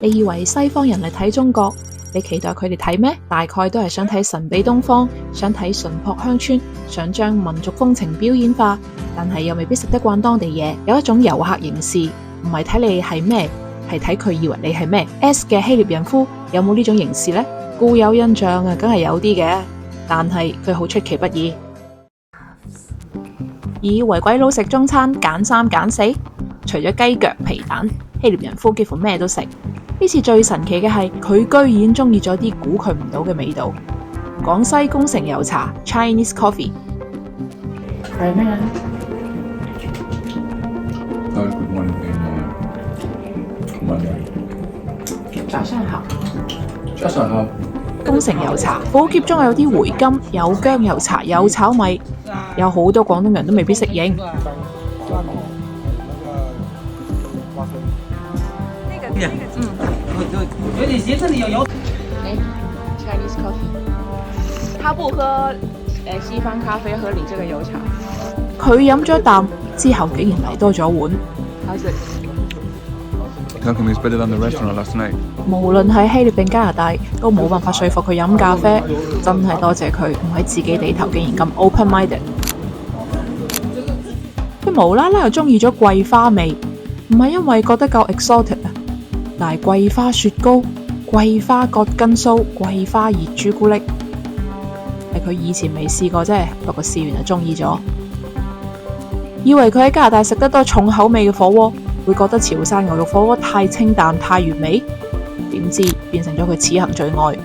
你以為西方人嚟睇中國，你期待佢哋睇咩？大概都係想睇神秘東方，想睇淳樸鄉村，想將民族風情表演化，但係又未必食得慣當地嘢。有一種遊客凝視，唔係睇你係咩，係睇佢以為你係咩。S 嘅希臘人夫有冇呢種凝視呢？固有印象啊，梗係有啲嘅，但係佢好出其不意。以為鬼佬食中餐揀三揀四，除咗雞腳皮蛋，希臘人夫幾乎咩都食。呢次最神奇嘅係，佢居然中意咗啲估佢唔到嘅味道。廣西宮城油茶 Chinese Coffee。係咩？早上好。早上好。宮城油茶，寶篋中有啲回甘，有薑有茶有炒米，有好多廣東人都未必適應。有點鹹，這裡有油。Chinese coffee， 他不喝西方咖啡，喝你這個油茶。佢飲咗一啖之後，竟然嚟多咗碗。無論係希臘定加拿大，都冇辦法說服佢飲咖啡。真係多謝佢唔喺自己地頭，竟然咁 open-minded。佢無啦啦又中意咗桂花味，唔係因為覺得夠 exotic 啊，但係桂花雪糕、桂花葛根酥、桂花熱朱古力，係佢以前未試過啫。不過試完就中意咗。以為佢喺加拿大食得多重口味嘅火鍋，會覺得潮汕牛肉火鍋太清淡太完美，點知變成咗佢此行最愛。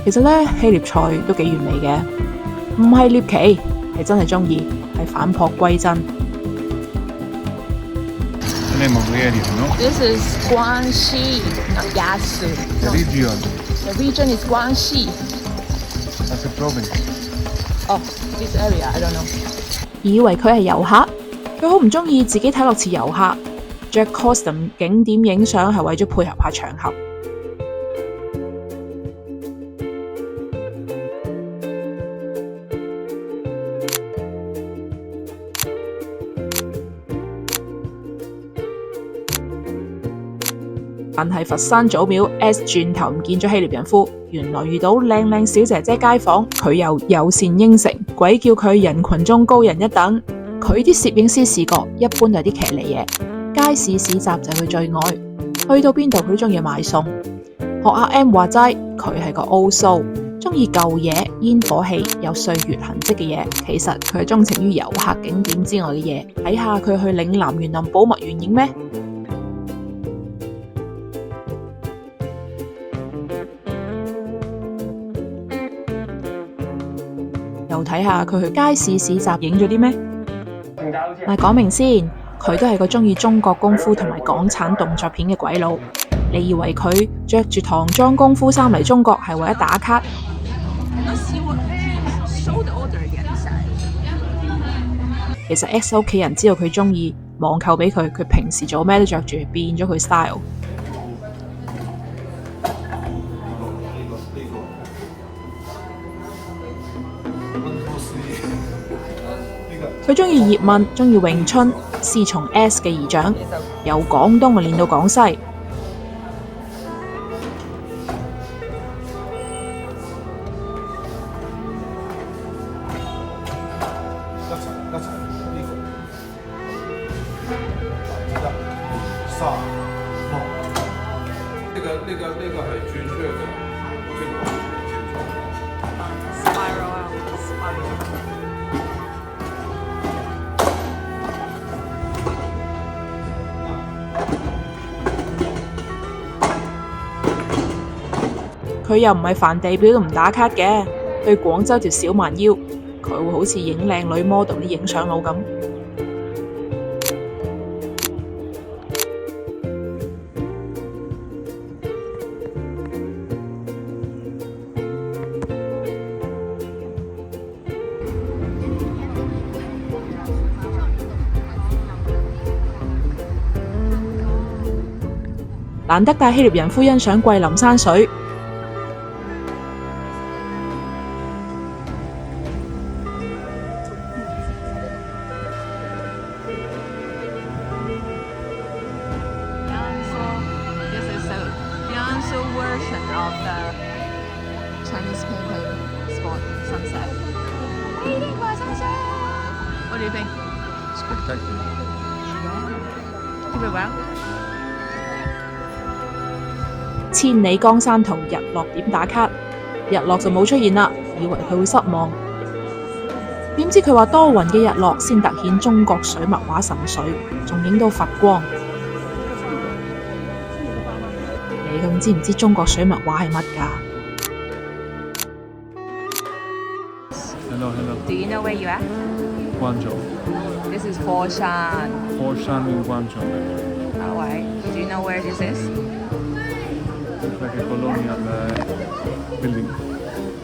其實呢，希臘菜都幾完美嘅，唔係獵奇，係真係中意，係返璞歸真。This is Guangxi, not Yasu. The region is Guangxi. That's a province. Oh, this area, I don't know. 以為佢係遊客，佢好唔中意自己睇落似遊客。着 costume 景點影相係為咗配合下場合。但係佛山祖廟 S 轉頭唔見咗希臘人夫，原來遇到靚靚小姐姐街訪，佢又友善應承，鬼叫佢人群中高人一等。佢啲攝影師視覺一般都係啲騎呢嘢。街市市集就係佢最愛，去到邊度佢都中意買餸。學阿 M 話齋，佢係個 old soul，中意舊嘢、煙火氣、有歲月痕跡嘅嘢。其實佢係鍾情於遊客景點之外嘅嘢。睇下佢去嶺南園林寶墨園影咩？又睇下佢去街市市集影咗啲咩？嗱，講明先，佢都係個中意中國功夫同埋港產動作片嘅鬼佬。你以為佢着住唐裝功夫衫嚟中國係為咗打卡？其實 X 屋企人知道佢中意，網購俾佢，佢平時做咩都着住，變咗佢 style。佢中意葉問，中意詠春，師從 S 嘅姨丈，由廣東練到廣西。呢個係轉出嚟嘅。佢又唔係梵地表都唔打卡嘅，去廣州條小蠻腰，佢會好似影靚女 model 啲影相佬咁。難得帶希臘人夫欣賞桂林山水。version of the Chinese painting spot sunset. Waiting for sunset. What do you think? Spectacular. Keep it well. 千里江山圖日落點打卡，日落就冇出現啦，以為佢會失望。點知佢話多雲嘅日落先突顯中國水墨畫神髓，仲影到佛光。你究竟知唔知中國水墨畫係乜㗎？ Hello. Do you know where you are? Guangzhou. This is Foshan. Foshan in Guangzhou. Alright. Do you know where this is? It's like a colonial building.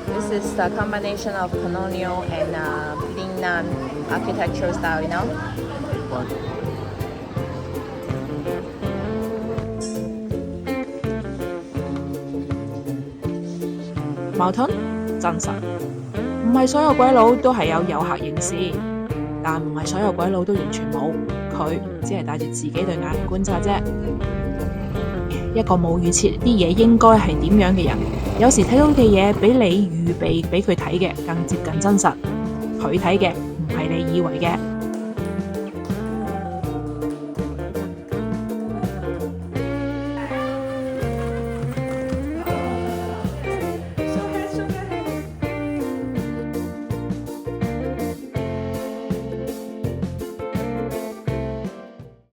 This is the combination of colonial and Lingnan architectural style, you know? What? 矛盾真實，唔係所有鬼佬都係有遊客凝視，但唔係所有鬼佬都完全冇，佢只係帶住自己對眼嚟觀察啫。一個冇預設啲嘢應該係點樣嘅人，有時睇到嘅嘢比你預備俾佢睇嘅更接近真實，佢睇嘅唔係你以為嘅。